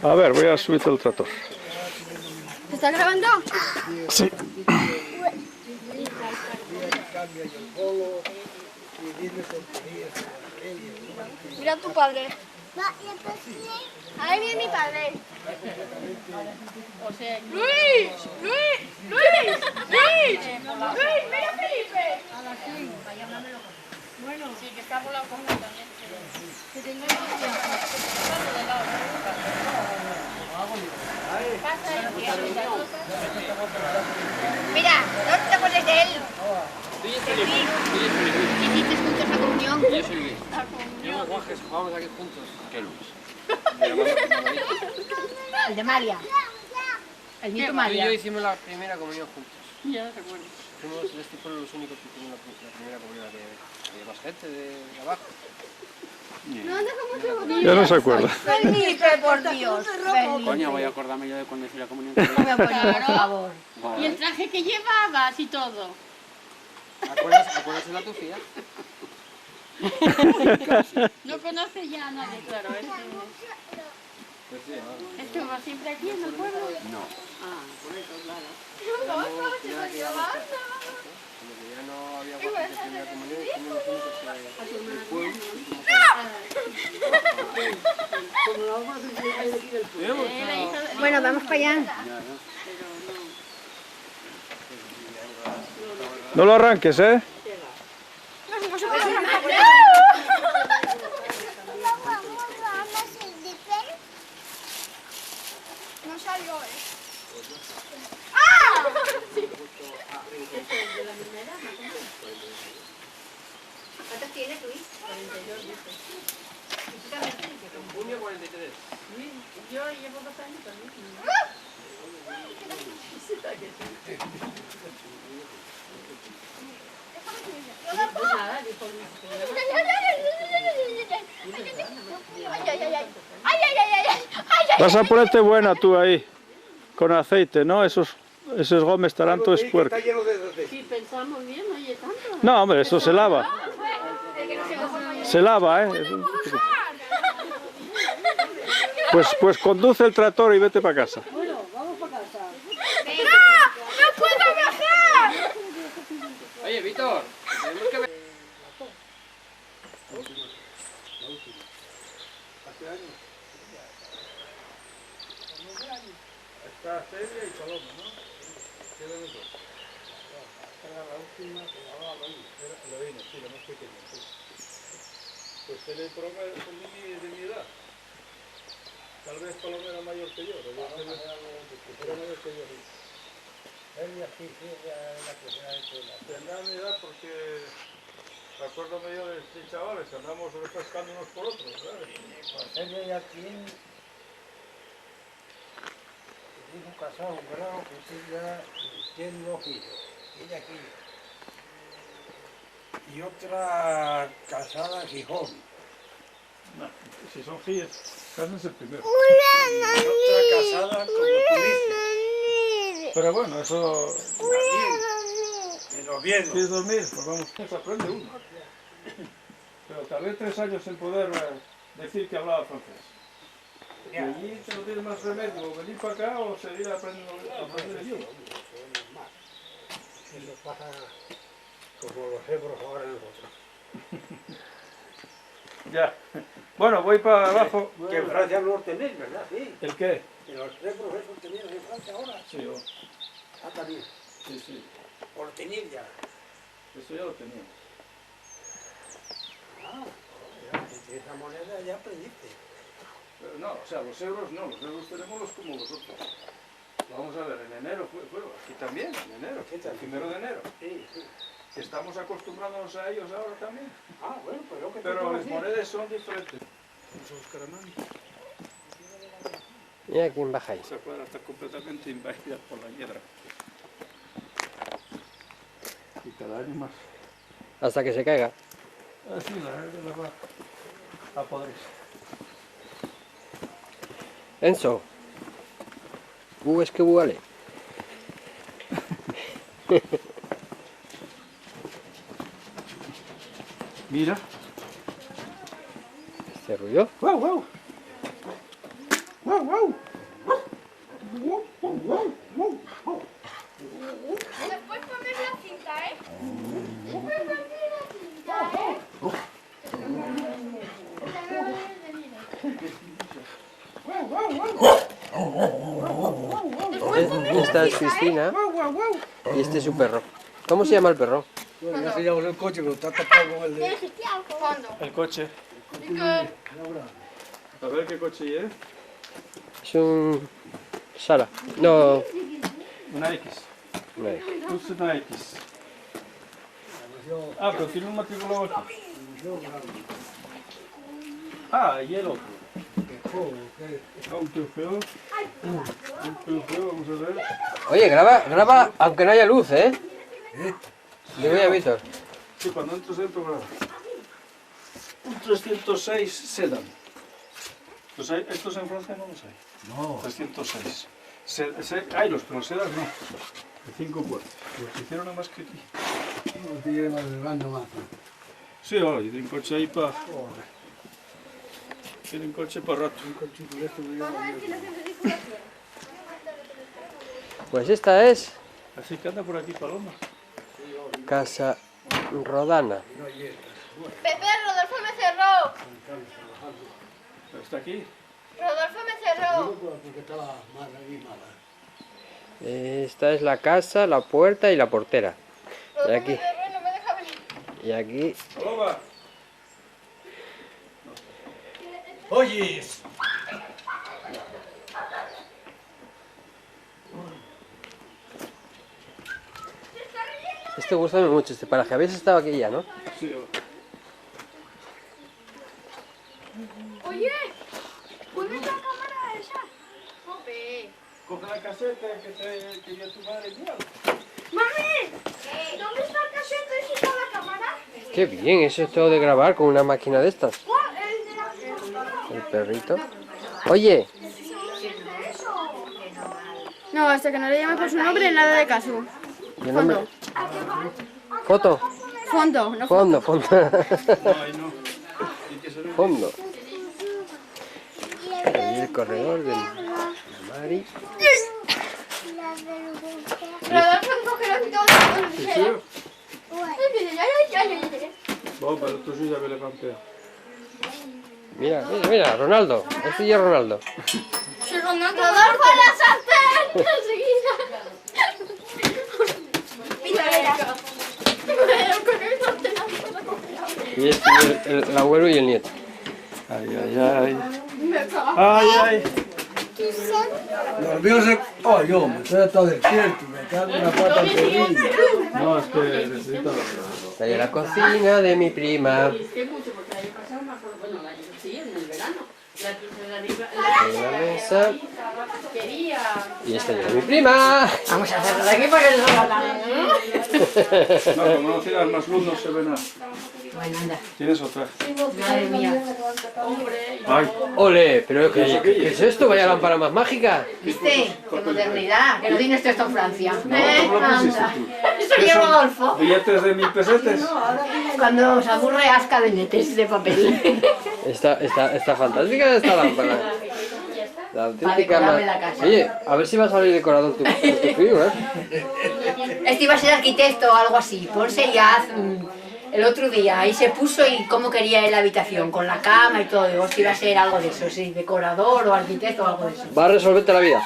A ver, voy a subirte el tractor. ¿Te está grabando? Sí. Mira a tu padre. Ahí viene mi padre. ¡Luis! ¡Luis! ¡Luis! ¡Luis! ¡Luis! ¡Mira a Felipe! Bueno, sí, que está volado con también. Que tengo Mira, no te acuerdes de él. ¿Qué hiciste juntos la comunión? Yo soy Luis. Yo Guajes, jugamos aquí juntos. ¿Qué Luis? El de María. El nieto Tú y María. yo hicimos la primera comunión juntos. Ya te acuerdo. Fuimos en este pueblo los únicos que hicimos la primera comunión. Había más gente de abajo. No, anda como que Ya no se acuerda. Felipe, por Dios. Coño, voy a acordarme yo de cuando hice la comunión. Por favor. Y el traje que llevabas y todo. ¿Acuerdas de la tufía? No conoce ya a nadie, claro. Pues sí, vale. Esto va siempre aquí en el pueblo. No. Ah, por eso, claro. Como que ya no había guajes de primera comunión, hicimos los únicos del pueblo. Era hija de... Bueno, vamos para allá. No lo arranques, ¿eh? No salió, ¿Cuántos tienes, Luis? 42, dice. Junio 43. Yo llevo 2 años también. Pues nada, dijo Luis. Vas a ponerte buena tú ahí, con aceite, ¿no? Esos gomes taranto es puerco. Si pensamos bien, oye, tanto. No, hombre, eso se lava. Se lava, ¿eh? Pues conduce el tractor y vete para casa. ¡No puedo bajar! Oye, Víctor, tenemos que ver. Está Celia y Paloma, ¿no? Quedan los dos. Era la última, se llamaba Eloína, sí, la más pequeña, sí. Pues Celia y Paloma son de mi edad. Tal vez Paloma era mayor que yo, pero era mayor que yo. Celia sí, era la que tendrá mi edad porque acuérdame yo de chavales, andamos refrescando unos por otros, ¿sabes? Celia ya tiene un casado, un grado que sí ya tiene 2 hijos, ella aquí. Y otra casada en Gijón. No, si son Gijón, cásense primero. Y otra casada como tú dices. Pero bueno, eso... Aquí, en Oviedo. ¿Quieres dormir? Pues vamos, se aprende uno. Pero tardé 3 años en poder decir que hablaba francés. Y allí te no tienes más remedio, o venir para acá o seguir aprendiendo el idioma. Eso pasa como los hebros ahora en nosotros. Ya. Bueno, voy para abajo. Que en Francia no los tenéis, ¿verdad? Sí. ¿El qué? Que los hebros esos tenían en Francia ahora. Sí, yo. Ah, también. Sí, sí. Por tener ya. Eso ya lo tenía. Ah, ya, esa moneda ya aprendiste. Pero no, o sea, los euros no, los euros tenemos como vosotros. Vamos a ver, en enero fue aquí también, en enero, el 1 de enero. Sí, sí. Estamos acostumbrándonos a ellos ahora también. Ah, bueno, pero que Pero las monedas son diferentes. Vamos a buscar a Mami. Mira quién baja ahí. Esa cuadra está completamente invadida por la hiedra. Y cada año más. Hasta que se caiga. Así la va a podrir. Enzo. Es que vale. Mira. ¿Este ruido? ¡Wow, wow! Después poner la cinta, ¿eh? Después poner la cinta, ¿eh? Esta es Cristina y este es su perro. ¿Cómo se llama el perro? Bueno, ya se llevó el coche, pero está tapado con el de... Fondo. El coche. Y que... A ver qué coche es. Es un... Sara. No. Una X. Es una X. Ah, pero tiene un matriculado aquí. Ah, y el otro. Aunque feo. Aunque feo, vamos a ver. Oye, graba aunque no haya luz, ¿eh? Le voy a Víctor. Sí, cuando entro graba. Un 306 Sedan. Pues estos en Francia no los hay. No. 306. Hay los, pero Sedan no. De 5 puertas. Los hicieron nada más que aquí. No tiene más de bando más. Sí, ahora, y tienen coche ahí para... Tienen coche para rato. Un cochito de estos me llama yo. Pues esta es Así que anda por aquí Paloma. Casa Rodana. Pepe, Rodolfo me cerró. ¿Está aquí? Rodolfo me cerró. Porque estaba mal animada. Esta es la casa, la puerta y la portera. Y Rodolfo aquí. me cerró y no me deja venir. Y aquí. Paloma. Oye, Este gusta mucho, este paraje. Habéis estado aquí ya, ¿no? Sí, Oye, ¿pones la cámara esa? Jope. coge la caseta que dio tu madre igual. ¡Mami! ¿Dónde está el casete y está la cámara? Qué bien, eso es todo de grabar con una máquina de estas. ¿Cuál? El de la... El perrito. Oye, No, hasta que no le llame por su nombre, nada de caso. yo no me... Foto. Fondo, no Fondo, fondo. No, ahí no. Tiene que ser un... Fondo. Ahí el corredor de Mari. Rodolfo, cógelo todo. Sí, sí. Bueno, pero tú sí ya me levanté. Mira, mira, mira, Ronaldo. Este ya es Ronaldo. Rodolfo a la sartén. Enseguida. Y este es el abuelo y el nieto. Ay, ay, ay. Ay, ay. los míos se... Oh, yo me estoy todo despierto, me cago en la pata al perrillo. No, es que necesito... Está ahí la cocina de mi prima. Hay una mesa. Y esta ya es mi prima. Vamos a hacerlo de aquí para que no lo hagan. No, como no tienes más luz no se ve nada. Bueno, anda. Tienes otra. Madre mía. Ay, Ole, pero ¿qué es esto? Vaya lámpara más mágica. ¿Viste? Qué modernidad. Que no tiene esto en Francia. ¿cómo lo pusiste tú? Eso ¿Qué lleva son? Rodolfo. ¿Billetes de 1000 pesetes? Cuando se aburre, asca de netes de papel. Está fantástica esta lámpara. La auténtica decorarme la casa. Oye, a ver si va a salir decorador tu frío, ¿eh? Este iba a ser arquitecto o algo así. Ponse y haz el otro día. Ahí se puso y cómo quería él la habitación, con la cama y todo. Digo, iba a ser algo de eso, sí, decorador o arquitecto o algo de eso. Va a resolverte la vida.